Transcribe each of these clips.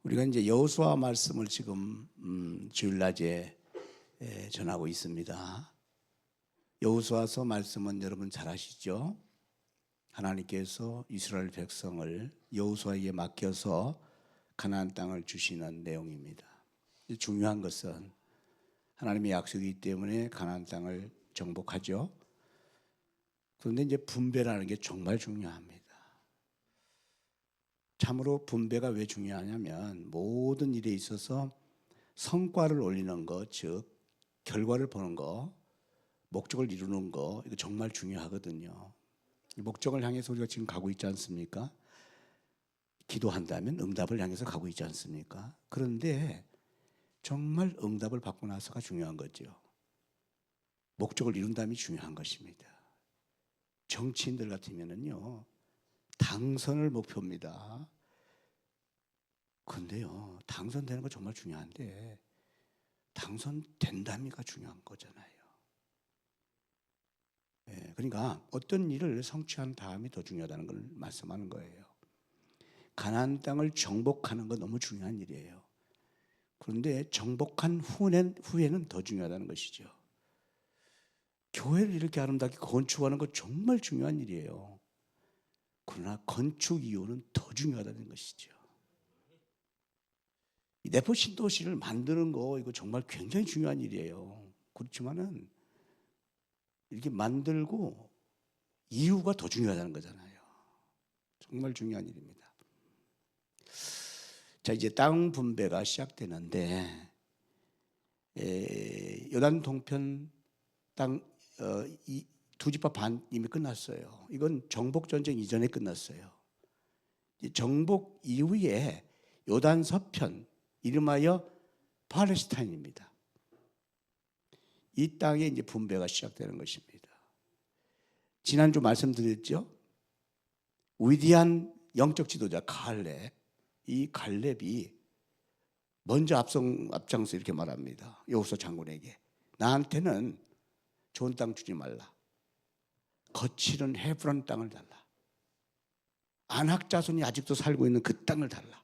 우리가 이제 여호수아 말씀을 지금 주일낮에 전하고 있습니다. 여호수아서 말씀은 여러분 잘 아시죠? 하나님께서 이스라엘 백성을 여호수아에게 맡겨서 가나안 땅을 주시는 내용입니다. 중요한 것은 하나님의 약속이기 때문에 가나안 땅을 정복하죠. 그런데 이제 분배라는 게 정말 중요합니다. 참으로 분배가 왜 중요하냐면 모든 일에 있어서 성과를 올리는 것, 즉 결과를 보는 것, 목적을 이루는 거, 이거 정말 중요하거든요. 목적을 향해서 우리가 지금 가고 있지 않습니까? 기도한다면 응답을 향해서 가고 있지 않습니까? 그런데 정말 응답을 받고 나서가 중요한 거죠. 목적을 이룬다음이 중요한 것입니다. 정치인들 같으면은요, 당선을 목표입니다. 그런데요, 당선되는 거 정말 중요한데 당선된다미가 중요한 거잖아요. 그러니까 어떤 일을 성취한 다음이 더 중요하다는 걸 말씀하는 거예요. 가나안 땅을 정복하는 건 너무 중요한 일이에요. 그런데 정복한 후에는 더 중요하다는 것이죠. 교회를 이렇게 아름답게 건축하는 건 정말 중요한 일이에요. 그러나 건축 이후는 더 중요하다는 것이죠. 내포 신도시를 만드는 거 이거 정말 굉장히 중요한 일이에요. 그렇지만은 이렇게 만들고 이유가 더 중요하다는 거잖아요. 정말 중요한 일입니다. 자, 이제 땅 분배가 시작되는데 요단 동편 땅 두 지파 반 이미 끝났어요. 이건 정복 전쟁 이전에 끝났어요. 정복 이후에 요단 서편 이름하여 팔레스타인입니다. 이 땅에 이제 분배가 시작되는 것입니다. 지난주 말씀드렸죠. 위대한 영적 지도자 갈렙, 이 갈렙이 먼저 앞장서 이렇게 말합니다. 여호수아 장군에게 나한테는 좋은 땅 주지 말라. 거칠은 헤브론 땅을 달라. 안악 자손이 아직도 살고 있는 그 땅을 달라.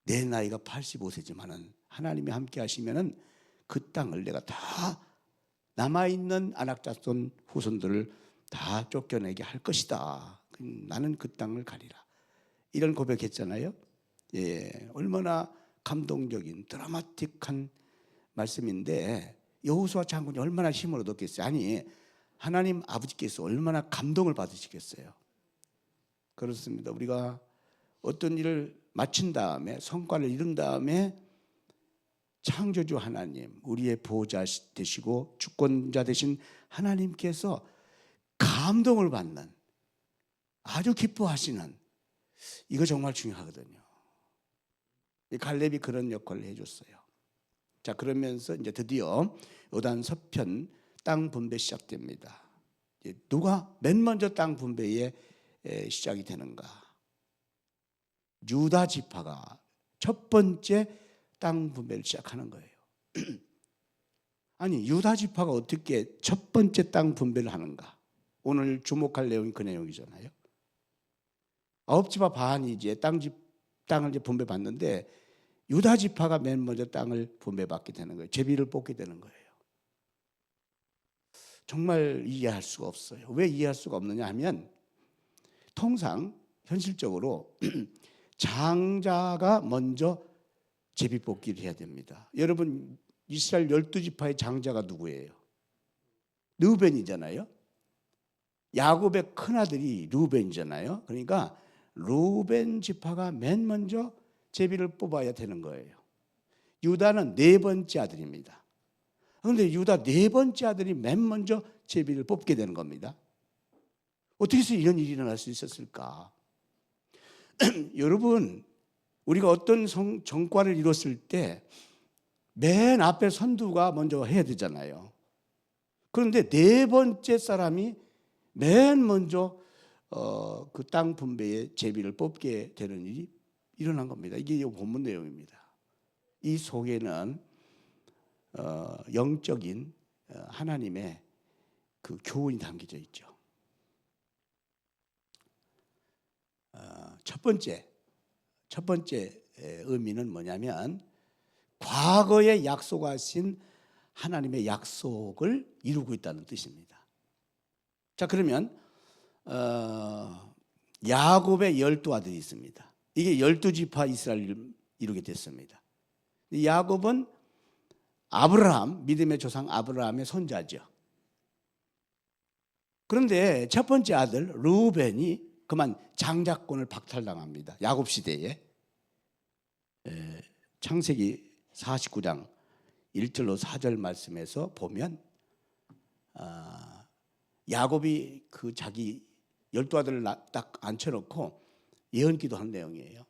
내 나이가 85세지만은 하나님이 함께 하시면은 그 땅을 내가 다 남아있는 안악 자손 후손들을 다 쫓겨내게 할 것이다. 나는 그 땅을 가리라. 이런 고백했잖아요. 얼마나 감동적인 드라마틱한 말씀인데 여호수아 장군이 얼마나 힘을 얻었겠어요. 아니 하나님 아버지께서 얼마나 감동을 받으시겠어요. 그렇습니다. 우리가 어떤 일을 마친 다음에 성과를 이룬 다음에 창조주 하나님, 우리의 보호자 되시고 주권자 되신 하나님께서 감동을 받는, 아주 기뻐하시는, 이거 정말 중요하거든요. 갈렙이 그런 역할을 해줬어요. 자, 그러면서 이제 드디어 요단 서편 땅 분배 시작됩니다. 누가 맨 먼저 땅 분배에 시작이 되는가? 유다 지파가 첫 번째 땅 분배를 시작하는 거예요. 아니 유다 지파가 어떻게 첫 번째 땅 분배를 하는가? 오늘 주목할 내용이 그 내용이잖아요. 9지파 반이 이제 땅을 이제 분배받는데 유다 지파가 맨 먼저 땅을 분배받게 되는 거예요. 제비를 뽑게 되는 거예요. 정말 이해할 수가 없어요. 왜 이해할 수가 없느냐 하면 통상 현실적으로 장자가 먼저 제비 뽑기를 해야 됩니다. 여러분 이스라엘 12지파의 장자가 누구예요? 르우벤이잖아요. 야곱의 큰아들이 르우벤이잖아요. 그러니까 르우벤 지파가 맨 먼저 제비를 뽑아야 되는 거예요. 유다는 네 번째 아들입니다. 그런데 유다 네 번째 아들이 맨 먼저 제비를 뽑게 되는 겁니다. 어떻게 해서 이런 일이 일어날 수 있었을까? 여러분 우리가 어떤 정과를 이뤘을 때 맨 앞에 선두가 먼저 해야 되잖아요. 그런데 네 번째 사람이 맨 먼저 그 땅 분배의 제비를 뽑게 되는 일이 일어난 겁니다. 이게 본문 내용입니다. 이 속에는 영적인 하나님의 그 교훈이 담겨져 있죠. 첫 번째 의미는 뭐냐면 과거에 약속하신 하나님의 약속을 이루고 있다는 뜻입니다. 자, 그러면 야곱의 12아들이 있습니다. 이게 12지파 이스라엘을 이루게 됐습니다. 야곱은 아브라함, 믿음의 조상 아브라함의 손자죠. 그런데 첫 번째 아들 르우벤이 그만 장자권을 박탈당합니다. 야곱 시대에. 창세기 49장 1절로 4절 말씀에서 보면 야곱이 그 자기 12아들을 딱 앉혀놓고 예언기도 한 내용이에요.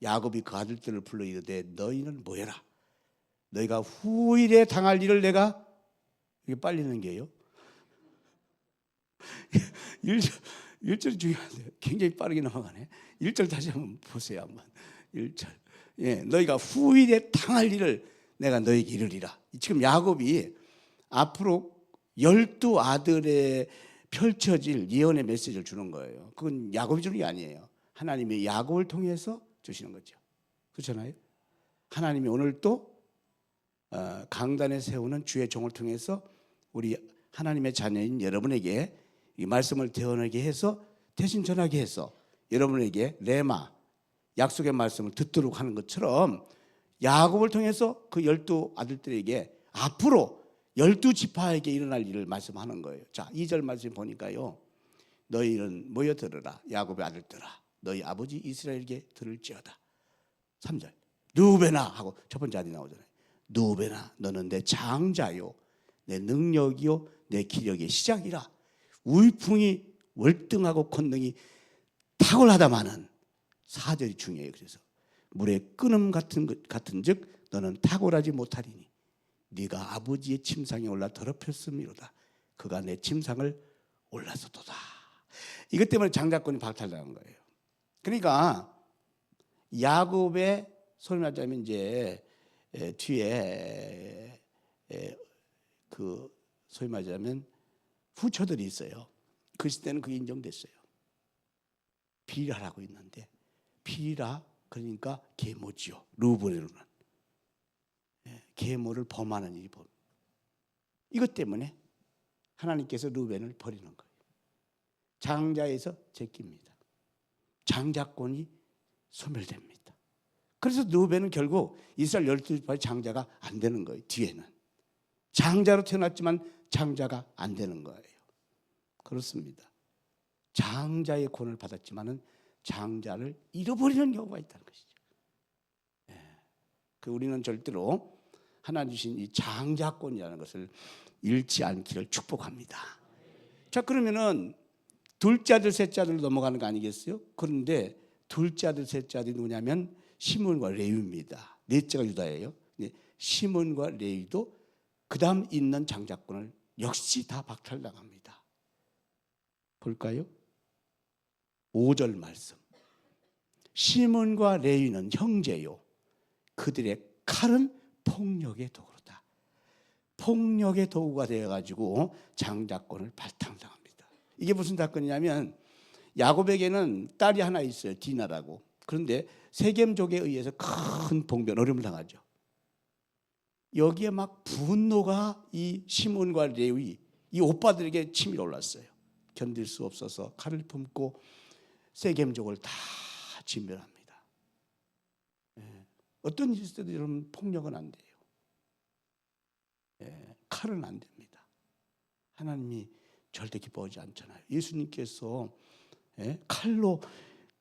야곱이 그 아들들을 불러 이르되 너희는 뭐해라. 너희가 후일에 당할 일을 내가 이게 빨리 넣는 게요. 1절 중요한데 굉장히 빠르게 넘어가네. 1절 다시 한번 보세요. 한번 1절. 예, 너희가 후일에 당할 일을 내가 너희에게 이르리라. 지금 야곱이 앞으로 12아들에 펼쳐질 예언의 메시지를 주는 거예요. 그건 야곱이 주는 게 아니에요. 하나님이 야곱을 통해서 주시는 거죠. 그렇잖아요. 하나님이 오늘 또 강단에 세우는 주의 종을 통해서 우리 하나님의 자녀인 여러분에게 이 말씀을 대언하게 해서 대신 전하게 해서 여러분에게 레마 약속의 말씀을 듣도록 하는 것처럼 야곱을 통해서 그 12아들들에게 앞으로 12지파에게 일어날 일을 말씀하는 거예요. 자, 2절 말씀 보니까요. 너희는 모여 들으라. 야곱의 아들들아. 너희 아버지 이스라엘에게 들을지어다. 3절. 르우벤아 하고 첫 번째 아들이 나오잖아요. 르우벤아 너는 내 장자요. 내 능력이요. 내 기력의 시작이라. 우이풍이 월등하고 권능이 탁월하다마는 4절이 중요해요. 그래서 물의 끓음 같은 즉 너는 탁월하지 못하리니 네가 아버지의 침상에 올라 더럽혔음이로다. 그가 내 침상을 올라서도다. 이것 때문에 장자권이 박탈당한 거예요. 그러니까 야곱의 소리 말하자면 이제 뒤에 그 소위 말하자면 후처들이 있어요. 그 시대는 그게 인정됐어요. 비라라고 있는데 비라 그러니까 계모지요. 르우벤으로는 계모를 범하는 일이 범. 이것 때문에 하나님께서 르우벤을 버리는 거예요. 장자에서 제낍니다. 장자권이 소멸됩니다. 그래서 르우벤은 결국 이스라엘 12지파의 장자가 안 되는 거예요. 뒤에는 장자로 태어났지만 장자가 안 되는 거예요. 그렇습니다. 장자의 권을 받았지만은 장자를 잃어버리는 경우가 있다는 것이죠. 그 우리는 절대로 하나님 주신 이 장자권이라는 것을 잃지 않기를 축복합니다. 자, 그러면은 둘째 아들, 셋째 아들로 넘어가는 거 아니겠어요? 그런데 둘째 아들, 셋째 아들이 누구냐면 시몬과 레위입니다. 넷째가 유다예요. 시몬과 레위도 그 다음 있는 장자권을 역시 다 박탈당합니다. 볼까요? 5절 말씀. 시몬과 레위는 형제요. 그들의 칼은 폭력의 도구로다. 폭력의 도구가 되어가지고 장자권을 발탕당합니다. 이게 무슨 사건이냐면 야곱에게는 딸이 하나 있어요. 디나라고. 그런데 세겜족에 의해서 큰 봉변, 어려움을 당하죠. 여기에 막 분노가 이 시몬과 레위, 이 오빠들에게 치밀어 올랐어요. 견딜 수 없어서 칼을 품고 세겜족을 다 진멸합니다. 어떤 일이 있어도 여러분 폭력은 안 돼요. 칼은 안 됩니다. 하나님이 절대 기뻐하지 않잖아요. 예수님께서 칼로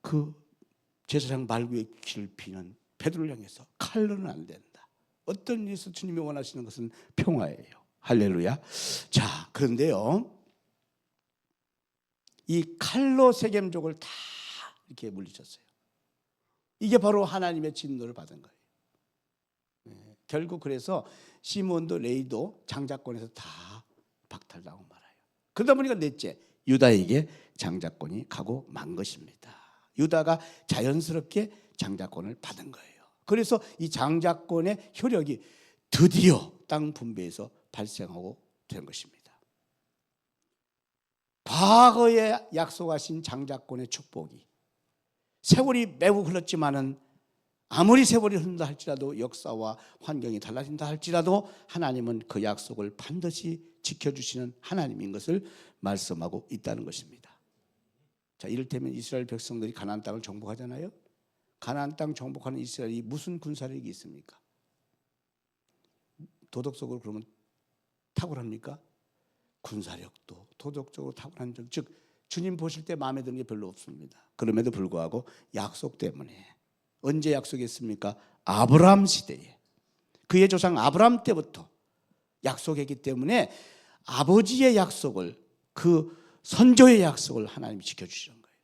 그 제사장 말구의 귀를 비는 베드로를 향해서 칼로는 안 된다. 어떤 일에서 주님이 원하시는 것은 평화예요. 할렐루야. 자, 그런데요. 이 칼로 세겜족을 다 이렇게 물리쳤어요. 이게 바로 하나님의 진노를 받은 거예요. 결국 그래서 시몬도 레위도 장자권에서 다 박탈당하고 말아요. 그러다 보니까 넷째 유다에게 장자권이 가고 만 것입니다. 유다가 자연스럽게 장자권을 받은 거예요. 그래서 이 장자권의 효력이 드디어 땅 분배에서 발생하고 된 것입니다. 과거에 약속하신 장자권의 축복이 세월이 매우 흘렀지만은 아무리 세월이 흐른다 할지라도, 역사와 환경이 달라진다 할지라도 하나님은 그 약속을 반드시 지켜주시는 하나님인 것을 말씀하고 있다는 것입니다. 자, 이를테면 이스라엘 백성들이 가나안 땅을 정복하잖아요. 가나안 땅 정복하는 이스라엘이 무슨 군사력이 있습니까? 도덕적으로 그러면 탁월합니까? 군사력도 도덕적으로 탁월한 점, 즉 주님 보실 때 마음에 드는 게 별로 없습니다. 그럼에도 불구하고 약속 때문에, 언제 약속했습니까? 아브라함 시대에, 그의 조상 아브라함 때부터 약속했기 때문에 아버지의 약속을, 그 선조의 약속을 하나님이 지켜주시는 거예요.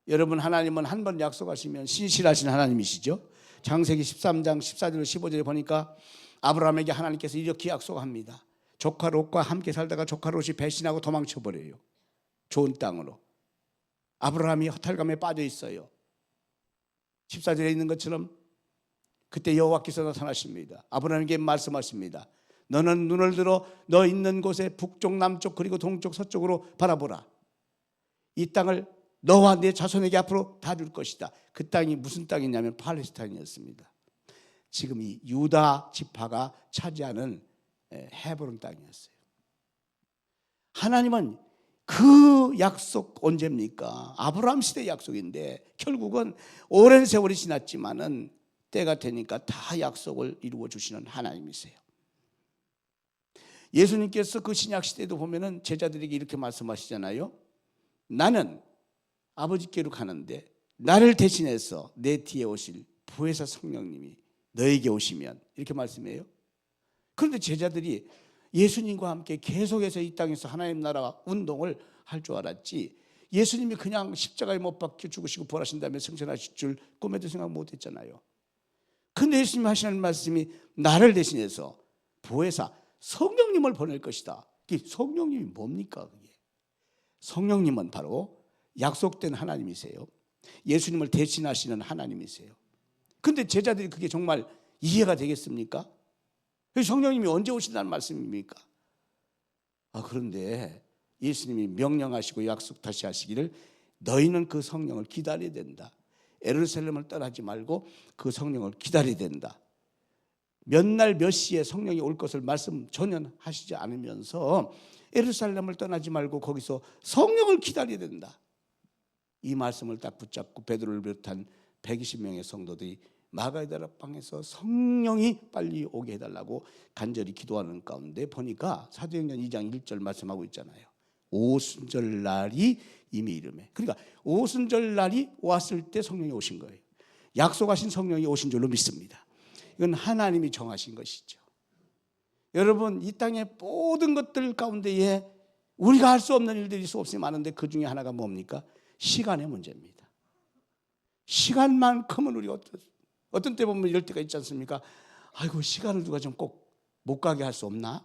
여러분, 하나님은 한 번 약속하시면 신실하신 하나님이시죠. 창세기 13장 14절 15절에 보니까 아브라함에게 하나님께서 이렇게 약속합니다. 조카 롯과 함께 살다가 조카 롯이 배신하고 도망쳐버려요. 좋은 땅으로. 아브라함이 허탈감에 빠져 있어요. 14절에 있는 것처럼 그때 여호와께서 나타나십니다. 아브라함에게 말씀하십니다. 너는 눈을 들어 너 있는 곳에 북쪽, 남쪽, 그리고 동쪽, 서쪽으로 바라보라. 이 땅을 너와 내 자손에게 앞으로 다 줄 것이다. 그 땅이 무슨 땅이냐면 팔레스타인이었습니다. 지금 이 유다 지파가 차지하는 헤브론 땅이었어요. 하나님은 그 약속 언제입니까? 아브라함 시대 약속인데 결국은 오랜 세월이 지났지만은 때가 되니까 다 약속을 이루어 주시는 하나님이세요. 예수님께서 그 신약 시대도 보면은 제자들에게 이렇게 말씀하시잖아요. 나는 아버지께로 가는데 나를 대신해서 내 뒤에 오실 부회사 성령님이 너에게 오시면, 이렇게 말씀해요. 그런데 제자들이 예수님과 함께 계속해서 이 땅에서 하나님 나라 운동을 할 줄 알았지, 예수님이 그냥 십자가에 못 박혀 죽으시고 부활하신 다음에 승천하실 줄 꿈에도 생각 못했잖아요. 근데 예수님이 하시는 말씀이 나를 대신해서 보혜사 성령님을 보낼 것이다. 성령님이 뭡니까? 그게 성령님은 바로 약속된 하나님이세요. 예수님을 대신하시는 하나님이세요. 근데 제자들이 그게 정말 이해가 되겠습니까? 성령님이 언제 오신다는 말씀입니까? 그런데 예수님이 명령하시고 약속 다시 하시기를 너희는 그 성령을 기다려야 된다. 예루살렘을 떠나지 말고 그 성령을 기다려야 된다. 몇 날 몇 시에 성령이 올 것을 말씀 전혀 하시지 않으면서 예루살렘을 떠나지 말고 거기서 성령을 기다려야 된다. 이 말씀을 딱 붙잡고 베드로를 비롯한 120명의 성도들이 마가다라 방에서 성령이 빨리 오게 해달라고 간절히 기도하는 가운데 보니까 사도행전 2장 1절 말씀하고 있잖아요. 오순절 날이 이미 이르매. 그러니까 오순절 날이 왔을 때 성령이 오신 거예요. 약속하신 성령이 오신 줄로 믿습니다. 이건 하나님이 정하신 것이죠. 여러분, 이 땅의 모든 것들 가운데에 우리가 할 수 없는 일들이 수없이 많은데 그 중에 하나가 뭡니까? 시간의 문제입니다. 시간만큼은 우리가 어떤 때 보면 이럴 때가 있지 않습니까? 아이고, 시간을 누가 좀 꼭 못 가게 할 수 없나?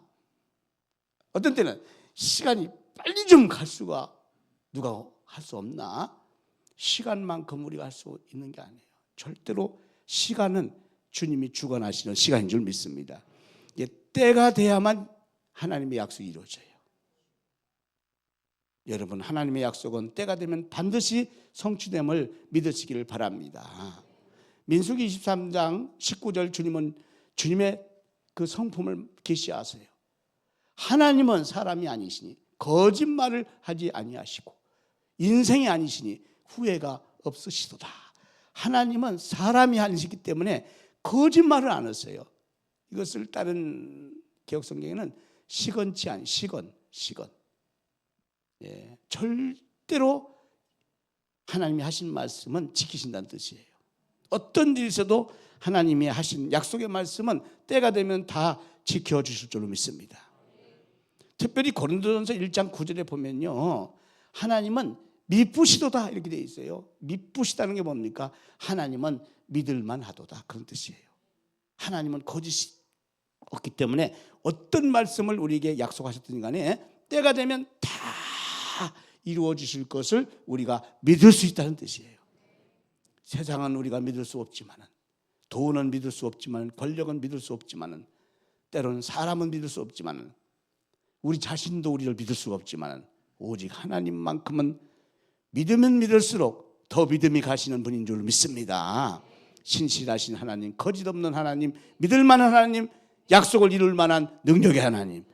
어떤 때는 시간이 빨리 좀 갈 수가 누가 할 수 없나? 시간만큼 우리가 할 수 있는 게 아니에요. 절대로 시간은 주님이 주관하시는 시간인 줄 믿습니다. 이게 때가 돼야만 하나님의 약속이 이루어져요. 여러분, 하나님의 약속은 때가 되면 반드시 성취됨을 믿으시기를 바랍니다. 민수기 23장 19절 주님은 주님의 그 성품을 계시하세요. 하나님은 사람이 아니시니 거짓말을 하지 아니하시고 인생이 아니시니 후회가 없으시도다. 하나님은 사람이 아니시기 때문에 거짓말을 안 하세요. 이것을 다른 개혁성경에는 시건치 아니 시건. 절대로 하나님이 하신 말씀은 지키신다는 뜻이에요. 어떤 일이 있어도 하나님이 하신 약속의 말씀은 때가 되면 다 지켜주실 줄로 믿습니다. 특별히 고린도전서 1장 9절에 보면요, 하나님은 미쁘시도다 이렇게 되어 있어요. 미쁘시다는 게 뭡니까? 하나님은 믿을만 하도다, 그런 뜻이에요. 하나님은 거짓이 없기 때문에 어떤 말씀을 우리에게 약속하셨든 간에 때가 되면 다 이루어 주실 것을 우리가 믿을 수 있다는 뜻이에요. 세상은 우리가 믿을 수 없지만은, 돈은 믿을 수 없지만, 권력은 믿을 수 없지만은, 때로는 사람은 믿을 수 없지만은, 우리 자신도 우리를 믿을 수가 없지만은, 오직 하나님만큼은 믿으면 믿을수록 더 믿음이 가시는 분인 줄 믿습니다. 신실하신 하나님, 거짓 없는 하나님, 믿을 만한 하나님, 약속을 이룰 만한 능력의 하나님.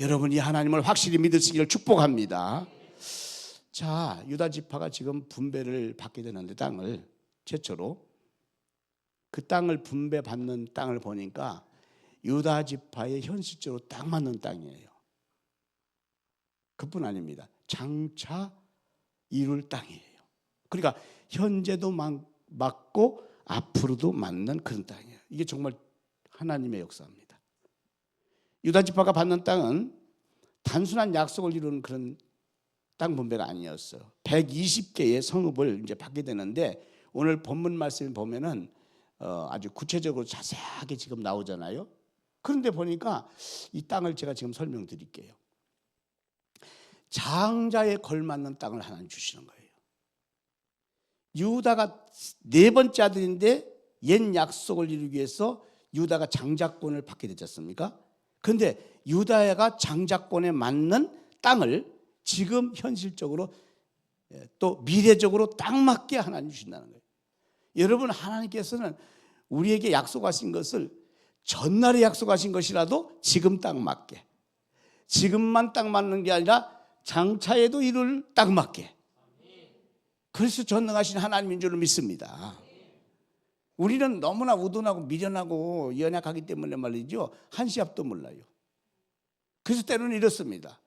여러분 이 하나님을 확실히 믿으시기를 축복합니다. 자, 유다 지파가 지금 분배를 받게 되는데 땅을 최초로 그 땅을 분배받는 땅을 보니까 유다 지파에 현실적으로 딱 맞는 땅이에요. 그뿐 아닙니다. 장차 이룰 땅이에요. 그러니까 현재도 맞고 앞으로도 맞는 그런 땅이에요. 이게 정말 하나님의 역사입니다. 유다 지파가 받는 땅은 단순한 약속을 이루는 그런 땅 분배가 아니었어요. 120개의 성읍을 이제 받게 되는데 오늘 본문 말씀을 보면은 아주 구체적으로 자세하게 지금 나오잖아요. 그런데 보니까 이 땅을 제가 지금 설명드릴게요. 장자에 걸맞는 땅을 하나님 주시는 거예요. 유다가 네 번째 아들인데 옛 약속을 이루기 위해서 유다가 장자권을 받게 되지 않습니까? 그런데 유다가 장자권에 맞는 땅을 지금 현실적으로 또 미래적으로 딱 맞게 하나님 주신다는 거예요. 여러분 하나님께서는 우리에게 약속하신 것을 전날에 약속하신 것이라도 지금 딱 맞게, 지금만 딱 맞는 게 아니라 장차에도 이룰 딱 맞게. 그래서 전능하신 하나님인 줄 믿습니다. 우리는 너무나 우둔하고 미련하고 연약하기 때문에 말이죠, 한 시 앞도 몰라요. 그래서 때로는 이렇습니다.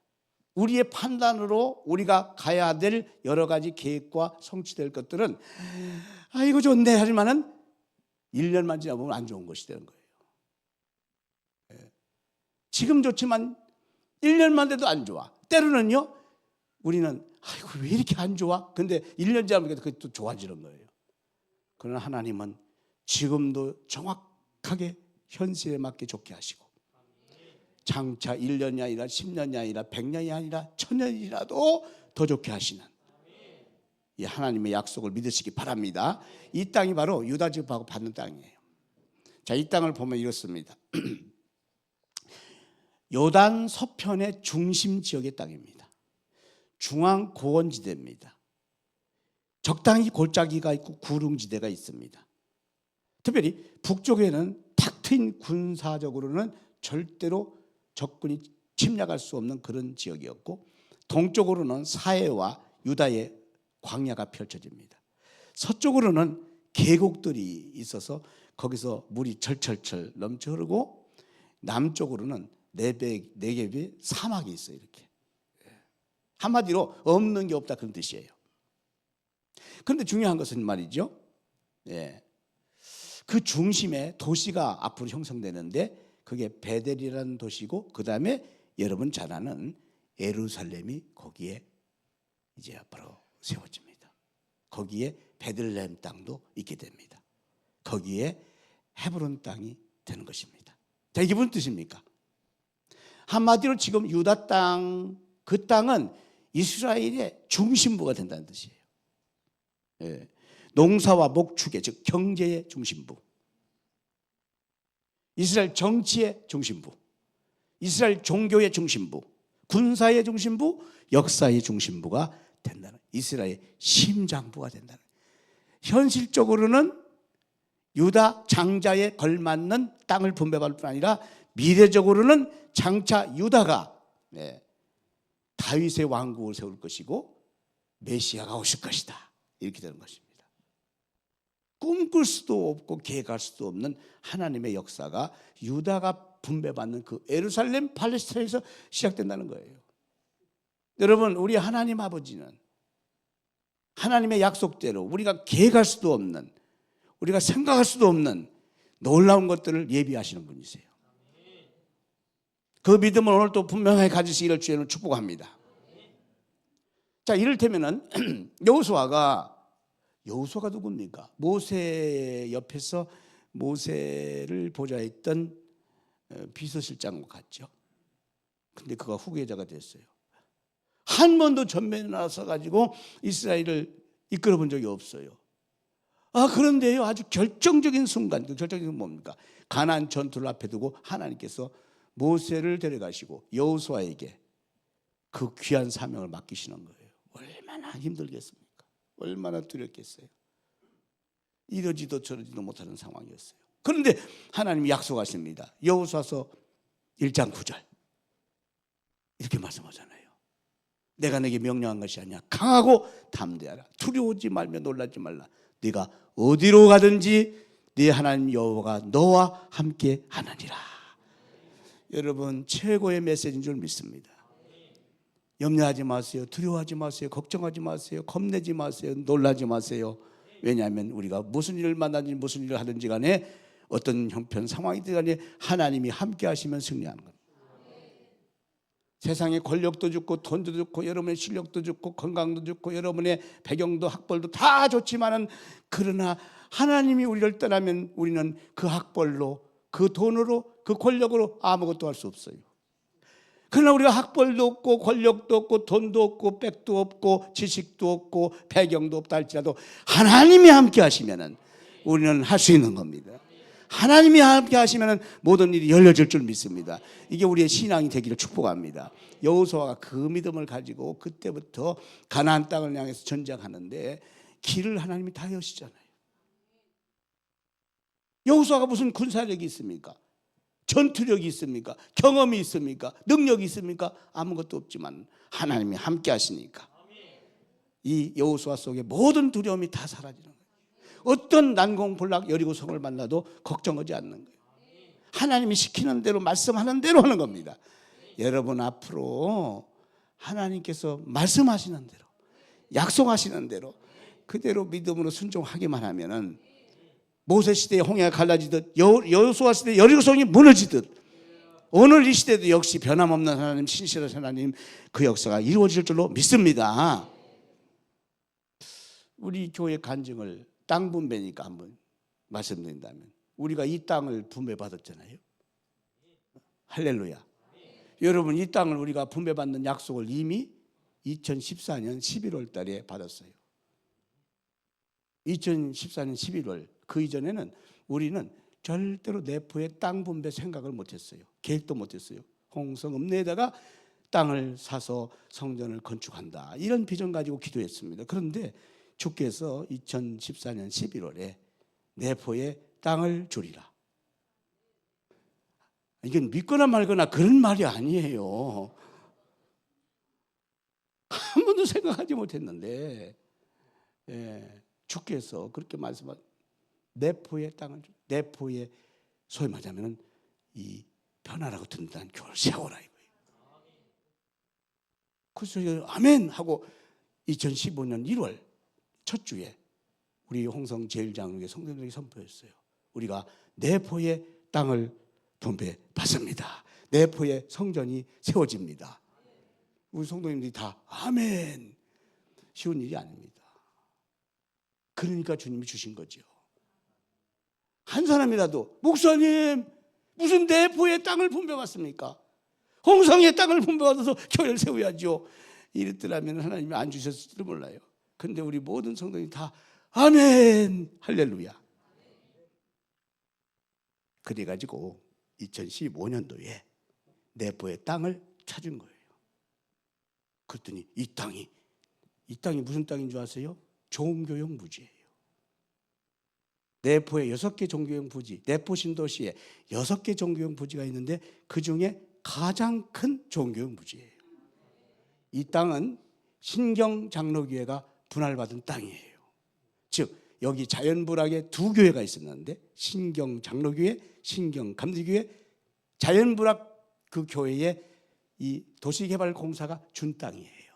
우리의 판단으로 우리가 가야 될 여러 가지 계획과 성취될 것들은 이거 좋네 하지만은 1년만 지나보면 안 좋은 것이 되는 거예요. 지금 좋지만 1년만 돼도 안 좋아. 때로는요 우리는 왜 이렇게 안 좋아? 근데 1년 지나면 그게 또 좋아지는 거예요. 그러나 하나님은 지금도 정확하게 현실에 맞게 좋게 하시고 장차 1년이 아니라 10년이 아니라 100년이 아니라 1000년이라도 더 좋게 하시는 이 하나님의 약속을 믿으시기 바랍니다. 이 땅이 바로 유다 지파가 받는 땅이에요. 자, 이 땅을 보면 이렇습니다. 요단 서편의 중심 지역의 땅입니다. 중앙 고원지대입니다. 적당히 골짜기가 있고 구릉지대가 있습니다. 특별히 북쪽에는 탁 트인 군사적으로는 절대로 적군이 침략할 수 없는 그런 지역이었고, 동쪽으로는 사해와 유다의 광야가 펼쳐집니다. 서쪽으로는 계곡들이 있어서 거기서 물이 철철철 넘쳐 흐르고, 남쪽으로는 네겝의 사막이 있어요. 이렇게 한마디로 없는 게 없다 그런 뜻이에요. 그런데 중요한 것은 말이죠, 그 중심에 도시가 앞으로 형성되는데 그게 베델이라는 도시고, 그 다음에 여러분 잘 아는 예루살렘이 거기에 이제 앞으로 세워집니다. 거기에 베들레헴 땅도 있게 됩니다. 거기에 헤브론 땅이 되는 것입니다. 자, 이게 무슨 뜻입니까? 한마디로 지금 유다 땅, 그 땅은 이스라엘의 중심부가 된다는 뜻이에요. 농사와 목축의, 즉 경제의 중심부, 이스라엘 정치의 중심부, 이스라엘 종교의 중심부, 군사의 중심부, 역사의 중심부가 된다는, 이스라엘의 심장부가 된다는. 현실적으로는 유다 장자에 걸맞는 땅을 분배받을 뿐 아니라 미래적으로는 장차 유다가 다윗의 왕국을 세울 것이고 메시아가 오실 것이다, 이렇게 되는 것입니다. 꿈꿀 수도 없고 계획할 수도 없는 하나님의 역사가 유다가 분배받는 그 예루살렘 팔레스타인에서 시작된다는 거예요. 여러분, 우리 하나님 아버지는 하나님의 약속대로 우리가 계획할 수도 없는, 우리가 생각할 수도 없는 놀라운 것들을 예비하시는 분이세요. 그 믿음을 오늘 또 분명하게 가지시기를 주님을 축복합니다. 자, 이를테면은 여호수아가 누굽니까? 모세 옆에서 모세를 보좌했던 비서실장과 같죠. 근데 그가 후계자가 됐어요. 한 번도 전면에 나서 가지고 이스라엘을 이끌어 본 적이 없어요. 그런데요, 아주 결정적인 순간, 그 결정적인 순간 뭡니까? 가나안 전투를 앞에 두고 하나님께서 모세를 데려가시고 여호수아에게 그 귀한 사명을 맡기시는 거예요. 얼마나 힘들겠습니까? 얼마나 두렵겠어요? 이러지도 저러지도 못하는 상황이었어요. 그런데 하나님이 약속하십니다. 여호수아서 1장 9절 이렇게 말씀하잖아요. 내가 내게 명령한 것이 아니야. 강하고 담대하라. 두려워하지 말며 놀라지 말라. 네가 어디로 가든지 네 하나님 여호와가 너와 함께 하느니라. 여러분, 최고의 메시지인 줄 믿습니다. 염려하지 마세요. 두려워하지 마세요. 걱정하지 마세요. 겁내지 마세요. 놀라지 마세요. 왜냐하면 우리가 무슨 일을 만나든지 무슨 일을 하든지 간에 어떤 형편 상황이든 간에 하나님이 함께 하시면 승리하는 겁니다. 세상에 권력도 좋고 돈도 좋고 여러분의 실력도 좋고 건강도 좋고 여러분의 배경도 학벌도 다 좋지만은, 그러나 하나님이 우리를 떠나면 우리는 그 학벌로, 그 돈으로, 그 권력으로 아무것도 할 수 없어요. 그러나 우리가 학벌도 없고 권력도 없고 돈도 없고 백도 없고 지식도 없고 배경도 없다 할지라도 하나님이 함께 하시면은 우리는 할 수 있는 겁니다. 하나님이 함께 하시면은 모든 일이 열려질 줄 믿습니다. 이게 우리의 신앙이 되기를 축복합니다. 여호수아가 그 믿음을 가지고 그때부터 가나안 땅을 향해서 전쟁하는데 길을 하나님이 다 여시잖아요. 여호수아가 무슨 군사력이 있습니까? 전투력이 있습니까? 경험이 있습니까? 능력이 있습니까? 아무것도 없지만 하나님이 함께 하시니까 이 여호수아 속에 모든 두려움이 다 사라지는 거예요. 어떤 난공불락 여리고성을 만나도 걱정하지 않는 거예요. 하나님이 시키는 대로, 말씀하는 대로 하는 겁니다. 여러분, 앞으로 하나님께서 말씀하시는 대로, 약속하시는 대로 그대로 믿음으로 순종하기만 하면은 모세 시대에 홍해가 갈라지듯 여호수아 시대에 여리고성이 무너지듯 오늘 이 시대도 역시 변함없는 하나님, 신실하신 하나님, 그 역사가 이루어질 줄로 믿습니다. 우리 교회 간증을 땅 분배니까 한번 말씀드린다면, 우리가 이 땅을 분배받았잖아요. 할렐루야. 여러분, 이 땅을 우리가 분배받는 약속을 이미 2014년 11월 달에 받았어요. 2014년 11월, 그 이전에는 우리는 절대로 내포의 땅 분배 생각을 못했어요. 계획도 못했어요. 홍성 읍내에다가 땅을 사서 성전을 건축한다, 이런 비전 가지고 기도했습니다. 그런데 주께서 2014년 11월에 내포에 땅을 주리라. 이건 믿거나 말거나 그런 말이 아니에요. 한 번도 생각하지 못했는데 주께서 그렇게 말씀하신 내포의 땅을, 내포에 소위 말하면 이 변화라고 든다는 교회를 세워라 이거예요. 그래서 아멘 하고 2015년 1월 첫 주에 우리 홍성 제일장로회 성도들에게 선포했어요. 우리가 내포의 땅을 분배받습니다. 내포의 성전이 세워집니다. 우리 성도님들이 다 아멘. 쉬운 일이 아닙니다. 그러니까 주님이 주신 거죠. 한 사람이라도 목사님 무슨 내포의 땅을 분배받습니까? 홍성의 땅을 분배받아서 교회를 세워야죠, 이랬더라면 하나님이 안 주셨을지도 몰라요. 그런데 우리 모든 성도님이 다 아멘 할렐루야. 그래가지고 2015년도에 내포의 땅을 찾은 거예요. 그랬더니 이 땅이 무슨 땅인 줄 아세요? 종교용 부지예요. 내포에 6개 종교용 부지, 내포 신도시에 6개 종교용 부지가 있는데 그 중에 가장 큰 종교용 부지예요. 이 땅은 신경장로교회가 분할받은 땅이에요. 즉 여기 자연불학에 두 교회가 있었는데 신경장로교회, 신경감리교회, 자연불학 그 교회에 이 도시개발공사가 준 땅이에요.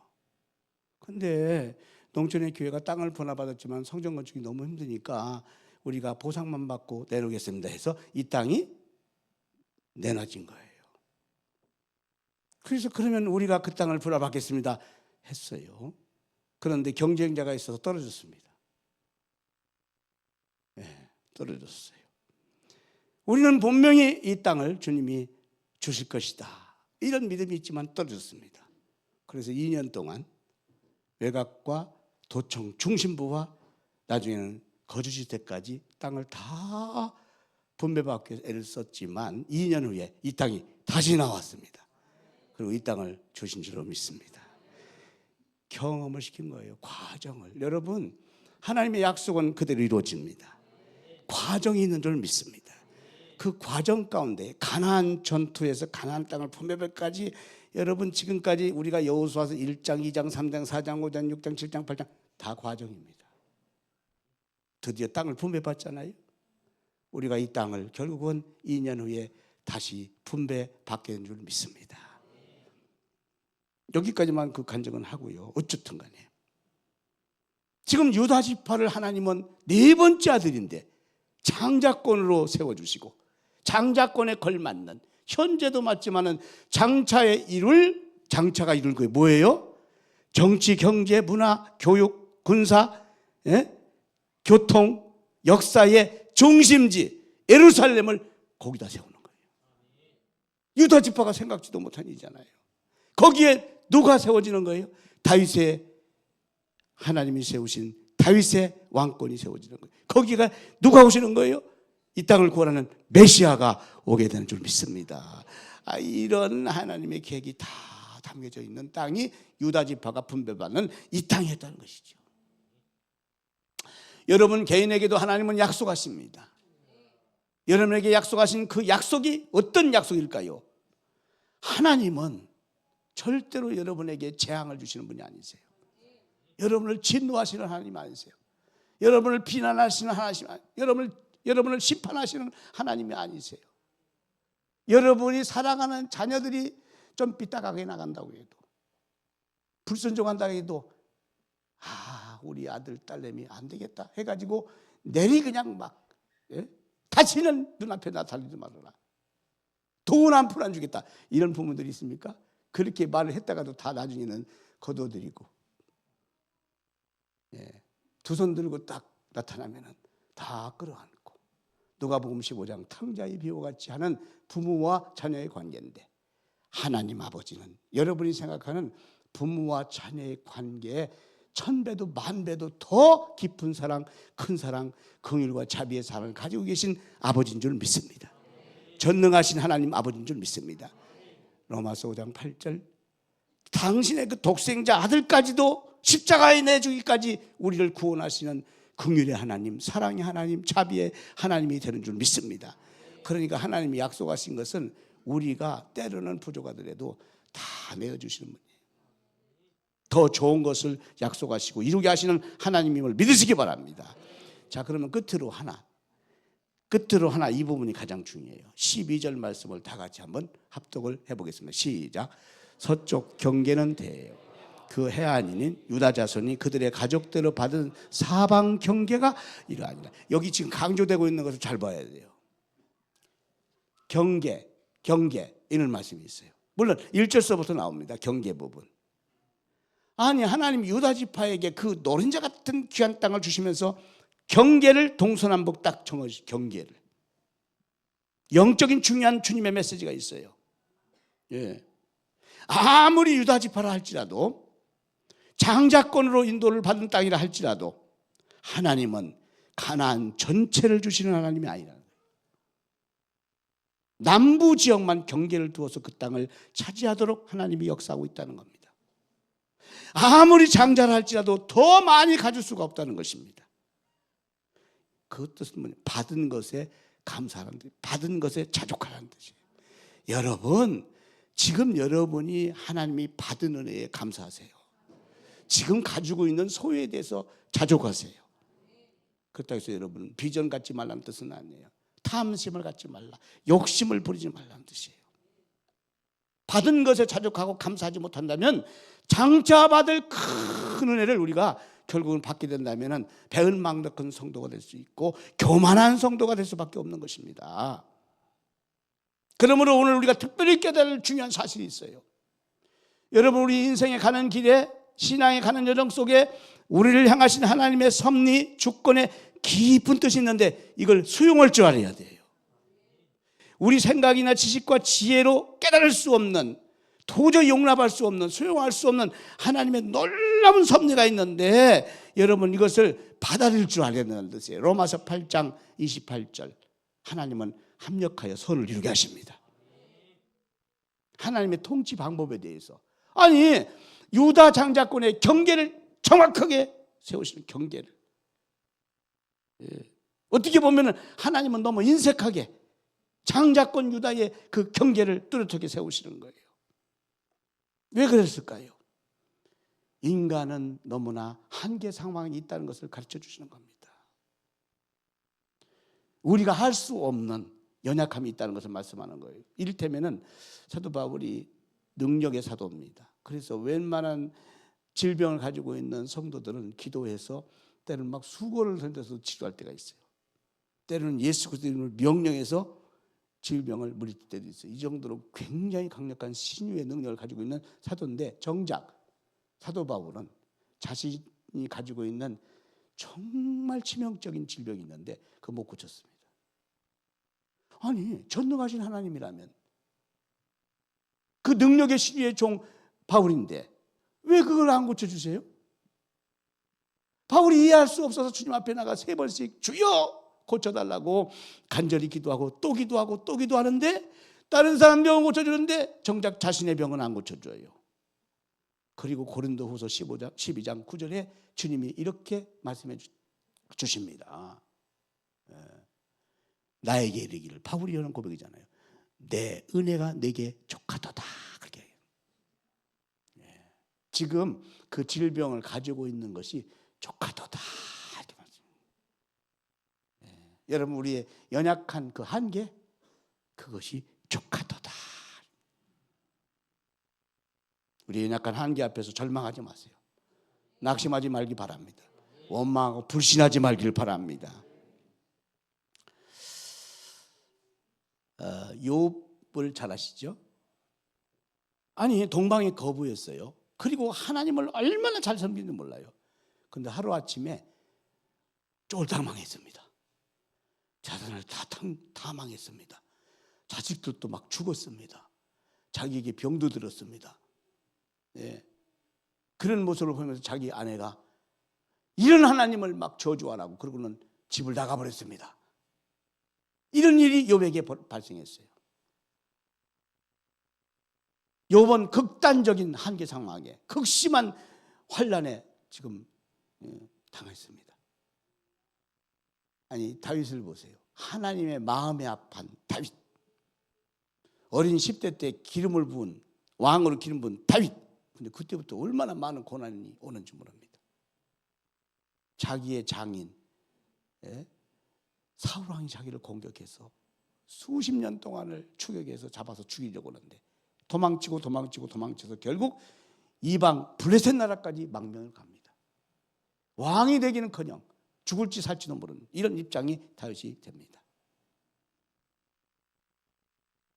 그런데 농촌의 교회가 땅을 분할받았지만 성전 건축이 너무 힘드니까 우리가 보상만 받고 내놓겠습니다 해서 이 땅이 내놔진 거예요. 그래서 그러면 우리가 그 땅을 분할받겠습니다 했어요. 그런데 경쟁자가 있어서 떨어졌습니다. 떨어졌어요. 우리는 분명히 이 땅을 주님이 주실 것이다, 이런 믿음이 있지만 떨어졌습니다. 그래서 2년 동안 외곽과 도청 중심부와 나중에는 거주지대까지 땅을 다 분배받기 위해서 애를 썼지만 2년 후에 이 땅이 다시 나왔습니다. 그리고 이 땅을 주신 줄로 믿습니다. 경험을 시킨 거예요. 과정을. 여러분, 하나님의 약속은 그대로 이루어집니다. 과정이 있는 줄 믿습니다. 그 과정 가운데 가나안 전투에서 가나안 땅을 분배까지 여러분 지금까지 우리가 여호수아서 1장, 2장, 3장, 4장, 5장, 6장, 7장, 8장 다 과정입니다. 드디어 땅을 분배받잖아요. 우리가 이 땅을 결국은 2년 후에 다시 분배받게 된 줄 믿습니다. 여기까지만 그 간증은 하고요. 어쨌든 간에 지금 유다 지파를 하나님은 네 번째 아들인데 장자권으로 세워주시고 장자권에 걸맞는 현재도 맞지만은 장차가 이룰 거예요. 뭐예요? 정치, 경제, 문화, 교육, 군사, 교통, 역사의 중심지 예루살렘을 거기다 세우는 거예요. 유다 지파가 생각지도 못한 일이잖아요. 거기에 누가 세워지는 거예요? 다윗의 하나님이 세우신 다윗의 왕권이 세워지는 거예요. 거기가 누가 오시는 거예요? 이 땅을 구원하는 메시아가 오게 되는 줄 믿습니다. 이런 하나님의 계획이 다 담겨져 있는 땅이 유다 지파가 분배받는 이 땅이었다는 것이죠. 여러분 개인에게도 하나님은 약속하십니다. 여러분에게 약속하신 그 약속이 어떤 약속일까요? 하나님은 절대로 여러분에게 재앙을 주시는 분이 아니세요. 여러분을 진노하시는 하나님 아니세요. 여러분을 비난하시는 하나님, 여러분을 심판하시는 하나님이 아니세요. 여러분이 사랑하는 자녀들이 좀 삐딱하게 나간다고 해도, 불순종한다고 해도 우리 아들 딸내미 안 되겠다 해가지고 내리 그냥 막 다시는 눈앞에 나타나지 말아라, 돈 한 푼 안 주겠다, 이런 부모들이 있습니까? 그렇게 말을 했다가도 다 나중에는 거둬들이고, 두 손 들고 딱 나타나면은 다 끌어안고. 누가복음 15장 탕자의 비유와 같이 하는 부모와 자녀의 관계인데, 하나님 아버지는 여러분이 생각하는 부모와 자녀의 관계에 1000배도 10,000배도 더 깊은 사랑, 큰 사랑, 긍휼과 자비의 사랑을 가지고 계신 아버지인 줄 믿습니다. 전능하신 하나님 아버지인 줄 믿습니다. 로마서 5장 8절, 당신의 그 독생자 아들까지도 십자가에 내주기까지 우리를 구원하시는 긍휼의 하나님, 사랑의 하나님, 자비의 하나님이 되는 줄 믿습니다. 그러니까 하나님이 약속하신 것은 우리가 때로는 부족하더라도 다 내어주시는 분이에요. 더 좋은 것을 약속하시고 이루게 하시는 하나님임을 믿으시기 바랍니다. 자, 그러면 끝으로 하나 이 부분이 가장 중요해요. 12절 말씀을 다 같이 한번 합독을 해보겠습니다. 시작. 서쪽 경계는 대해요. 그 해안인인 유다 자손이 그들의 가족대로 받은 사방 경계가 이러하니라. 여기 지금 강조되고 있는 것을 잘 봐야 돼요. 경계 이런 말씀이 있어요. 물론 1절서부터 나옵니다. 경계 부분. 아니, 하나님 유다 지파에게 그 노른자 같은 귀한 땅을 주시면서 경계를 동서남북 딱 정하시, 경계를. 영적인 중요한 주님의 메시지가 있어요. 아무리 유다 지파라 할지라도, 장자권으로 인도를 받은 땅이라 할지라도 하나님은 가나안 전체를 주시는 하나님이 아니라는 거예요. 남부 지역만 경계를 두어서 그 땅을 차지하도록 하나님이 역사하고 있다는 겁니다. 아무리 장자라 할지라도 더 많이 가질 수가 없다는 것입니다. 그 뜻은 뭐냐? 받은 것에 감사하는 뜻, 받은 것에 자족하라는 뜻이에요. 여러분, 지금 여러분이 하나님이 받은 은혜에 감사하세요. 지금 가지고 있는 소유에 대해서 자족하세요. 그렇다고 해서 여러분 비전 갖지 말라는 뜻은 아니에요. 탐심을 갖지 말라, 욕심을 부리지 말라는 뜻이에요. 받은 것에 자족하고 감사하지 못한다면 장차 받을 큰 은혜를 우리가 결국은 받게 된다면 배은망덕한 성도가 될 수 있고 교만한 성도가 될 수밖에 없는 것입니다. 그러므로 오늘 우리가 특별히 깨달을 중요한 사실이 있어요. 여러분, 우리 인생에 가는 길에, 신앙에 가는 여정 속에 우리를 향하신 하나님의 섭리, 주권에 깊은 뜻이 있는데 이걸 수용할 줄 알아야 돼요. 우리 생각이나 지식과 지혜로 깨달을 수 없는, 도저히 용납할 수 없는, 수용할 수 없는 하나님의 놀라운 섭리가 있는데 여러분 이것을 받아들일 줄 알아야 된다는 뜻이에요. 로마서 8장 28절, 하나님은 합력하여 선을 이루게 하십니다. 하나님의 통치 방법에 대해서, 아니 유다 장자권의 경계를 정확하게 세우시는 경계를, 어떻게 보면 하나님은 너무 인색하게 장자권 유다의 그 경계를 뚜렷하게 세우시는 거예요. 왜 그랬을까요? 인간은 너무나 한계 상황이 있다는 것을 가르쳐 주시는 겁니다. 우리가 할 수 없는 연약함이 있다는 것을 말씀하는 거예요. 이를테면은 사도 바울이 능력의 사도입니다. 그래서 웬만한 질병을 가지고 있는 성도들은 기도해서 때로는 막 수고를 던져서 치료할 때가 있어요. 때로는 예수 그리스도를 명령해서 질병을 물리칠 때도 있어요. 이 정도로 굉장히 강력한 신유의 능력을 가지고 있는 사도인데, 정작 사도 바울은 자신이 가지고 있는 정말 치명적인 질병이 있는데 그거 못 고쳤습니다. 아니, 전능하신 하나님이라면, 그 능력의 신유의 종 바울인데 왜 그걸 안 고쳐주세요? 바울이 이해할 수 없어서 주님 앞에 나가 3번씩 주여 고쳐달라고 간절히 기도하고 또 기도하고 또 기도하는데, 다른 사람 병은 고쳐주는데 정작 자신의 병은 안 고쳐줘요. 그리고 고린도후서 12장 9절에 주님이 이렇게 말씀해 주십니다. 나에게 이르기를, 바울이 하는 고백이잖아요. 내 은혜가 내게 족하도다. 그렇게. 지금 그 질병을 가지고 있는 것이 족하도다. 이렇게 말씀합니다. 여러분, 우리의 연약한 그 한계, 그것이 족하도다. 우리 연약한 한계 앞에서 절망하지 마세요. 낙심하지 말기 바랍니다. 원망하고 불신하지 말길 바랍니다. 욥을 잘 아시죠? 아니, 동방의 거부였어요. 그리고 하나님을 얼마나 잘 섬기는지 몰라요. 그런데 하루아침에 쫄딱 망했습니다. 자산을 다 망했습니다. 자식들도 막 죽었습니다. 자기에게 병도 들었습니다. 그런 모습을 보면서 자기 아내가 이런 하나님을 막 저주하라고 그러고는 집을 나가버렸습니다. 이런 일이 욥에게 발생했어요. 욥은 극단적인 한계 상황에, 극심한 환난에 지금 당했습니다. 아니, 다윗을 보세요. 하나님의 마음에 합한 다윗, 어린 10대 때 기름을 부은, 왕으로 기름 부은 다윗. 근데 그때부터 얼마나 많은 고난이 오는지 모릅니다. 자기의 장인 사울 왕이 자기를 공격해서 수십 년 동안을 추격해서 잡아서 죽이려고 하는데 도망치고 결국 이방 블레셋 나라까지 망명을 갑니다. 왕이 되기는커녕 죽을지 살지도 모르는 이런 입장이 다윗이 됩니다.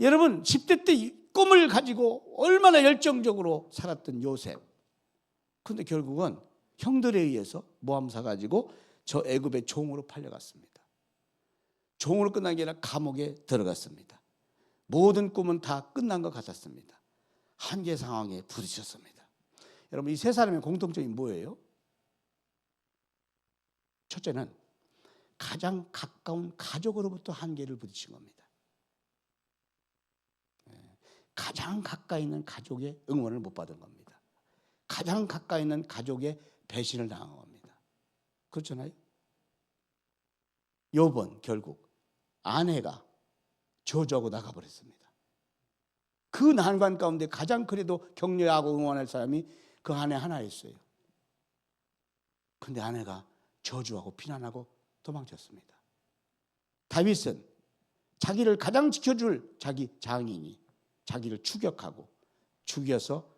여러분, 10대 때 꿈을 가지고 얼마나 열정적으로 살았던 요셉. 그런데 결국은 형들에 의해서 모함 사가지고 저 애굽의 종으로 팔려갔습니다. 종으로 끝난 게 아니라 감옥에 들어갔습니다. 모든 꿈은 다 끝난 것 같았습니다. 한계 상황에 부딪혔습니다. 여러분, 이 세 사람의 공통점이 뭐예요? 첫째는 가장 가까운 가족으로부터 한계를 부딪힌 겁니다. 가장 가까이 있는 가족의 응원을 못 받은 겁니다. 가장 가까이 있는 가족의 배신을 당한 겁니다. 그렇잖아요? 욥은 결국 아내가 저주하고 나가버렸습니다. 그 난관 가운데 가장 그래도 격려하고 응원할 사람이 그 아내 하나였어요. 그런데 아내가 저주하고 비난하고 도망쳤습니다. 다윗은 자기를 가장 지켜줄 자기 장인이 자기를 추격하고 죽여서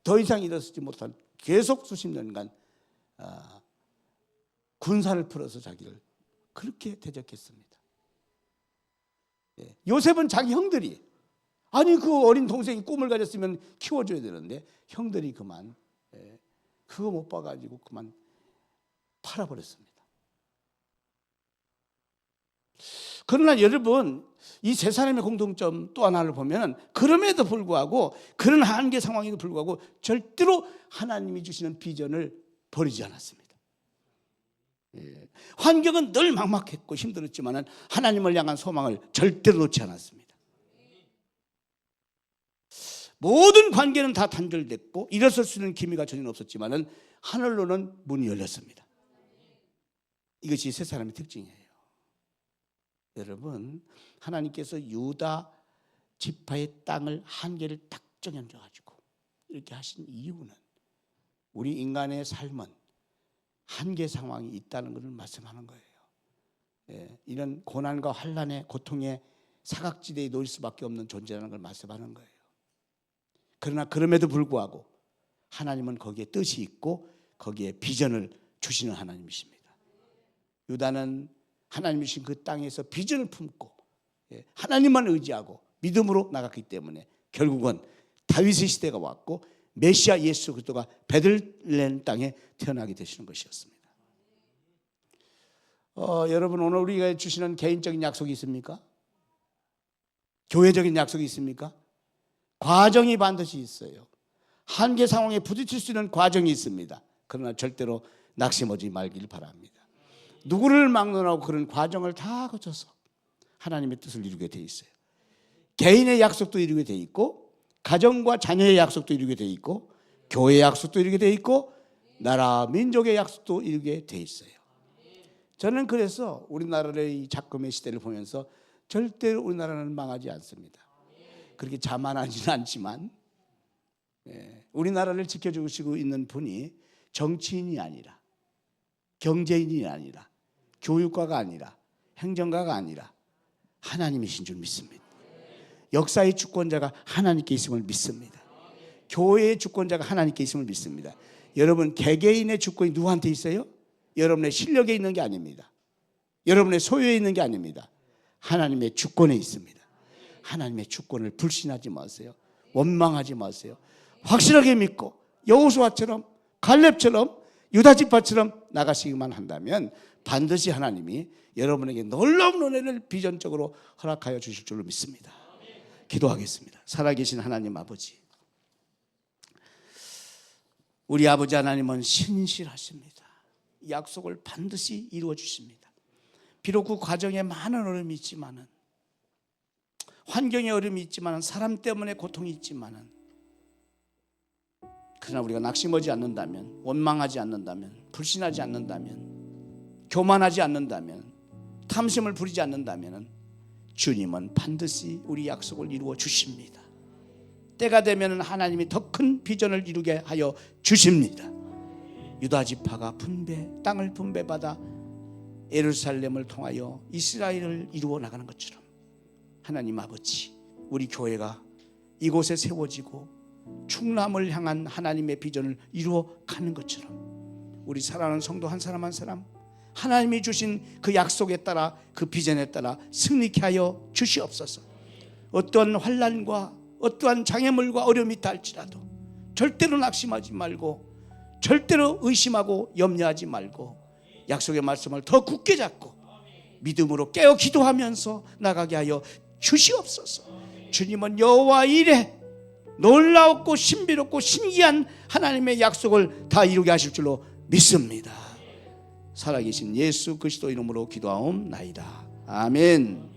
더 이상 일어서지 못한 계속 수십 년간 군사를 풀어서 자기를 그렇게 대적했습니다. 요셉은 자기 형들이, 아니 그 어린 동생이 꿈을 가졌으면 키워줘야 되는데 형들이 그만 그거 못 봐가지고 그만 팔아버렸습니다. 그러나 여러분, 이 세 사람의 공통점 또 하나를 보면 그럼에도 불구하고, 그런 한계 상황에도 불구하고 절대로 하나님이 주시는 비전을 버리지 않았습니다. 환경은 늘 막막했고 힘들었지만 하나님을 향한 소망을 절대로 놓지 않았습니다. 모든 관계는 다 단절됐고 일어설 수 있는 기미가 전혀 없었지만 하늘로는 문이 열렸습니다. 이것이 세 사람의 특징이에요. 여러분, 하나님께서 유다 지파의 땅을 한계를 딱 정해가지고 이렇게 하신 이유는 우리 인간의 삶은 한계 상황이 있다는 것을 말씀하는 거예요. 이런 고난과 환난의 고통의 사각지대에 놓일 수밖에 없는 존재라는 걸 말씀하는 거예요. 그러나 그럼에도 불구하고 하나님은 거기에 뜻이 있고 거기에 비전을 주시는 하나님이십니다. 유다는 하나님이 주신 그 땅에서 비전을 품고 하나님만 의지하고 믿음으로 나갔기 때문에 결국은 다윗의 시대가 왔고 메시아 예수 그리스도가 베들레헴 땅에 태어나게 되시는 것이었습니다. 여러분, 오늘 우리가 주시는 개인적인 약속이 있습니까? 교회적인 약속이 있습니까? 과정이 반드시 있어요. 한계 상황에 부딪힐 수 있는 과정이 있습니다. 그러나 절대로 낙심하지 말길 바랍니다. 누구를 막론하고 그런 과정을 다 거쳐서 하나님의 뜻을 이루게 돼 있어요. 개인의 약속도 이루게 돼 있고 가정과 자녀의 약속도 이루게 돼 있고 교회의 약속도 이루게 돼 있고 나라 민족의 약속도 이루게 돼 있어요. 저는 그래서 우리나라의 작금의 시대를 보면서 절대로 우리나라는 망하지 않습니다. 그렇게 자만하지는 않지만 우리나라를 지켜주시고 있는 분이 정치인이 아니라 경제인이 아니라 교육가가 아니라 행정가가 아니라 하나님이신 줄 믿습니다. 역사의 주권자가 하나님께 있음을 믿습니다. 교회의 주권자가 하나님께 있음을 믿습니다. 여러분, 개개인의 주권이 누구한테 있어요? 여러분의 실력에 있는 게 아닙니다. 여러분의 소유에 있는 게 아닙니다. 하나님의 주권에 있습니다. 하나님의 주권을 불신하지 마세요. 원망하지 마세요. 확실하게 믿고 여호수아처럼 갈렙처럼 유다지파처럼 나가시기만 한다면 반드시 하나님이 여러분에게 놀라운 은혜를 비전적으로 허락하여 주실 줄로 믿습니다. 기도하겠습니다. 살아계신 하나님 아버지, 우리 아버지 하나님은 신실하십니다. 약속을 반드시 이루어 주십니다. 비록 그 과정에 많은 어려움이 있지만은, 환경에 어려움이 있지만은, 사람 때문에 고통이 있지만은, 그러나 우리가 낙심하지 않는다면, 원망하지 않는다면, 불신하지 않는다면, 교만하지 않는다면, 탐심을 부리지 않는다면 주님은 반드시 우리 약속을 이루어 주십니다. 때가 되면 하나님이 더 큰 비전을 이루게 하여 주십니다. 유다 지파가 땅을 분배받아 예루살렘을 통하여 이스라엘을 이루어 나가는 것처럼 하나님 아버지, 우리 교회가 이곳에 세워지고 충남을 향한 하나님의 비전을 이루어 가는 것처럼 우리 사랑하는 성도 한 사람 한 사람 하나님이 주신 그 약속에 따라 그 비전에 따라 승리케 하여 주시옵소서. 어떠한 환난과 어떠한 장애물과 어려움이 있다 할지라도 절대로 낙심하지 말고 절대로 의심하고 염려하지 말고 약속의 말씀을 더 굳게 잡고 믿음으로 깨어 기도하면서 나가게 하여 주시옵소서. 주님은 여호와 이레, 놀라웠고 신비롭고 신기한 하나님의 약속을 다 이루게 하실 줄로 믿습니다. 살아계신 예수 그리스도 이름으로 기도하옵나이다. 아멘.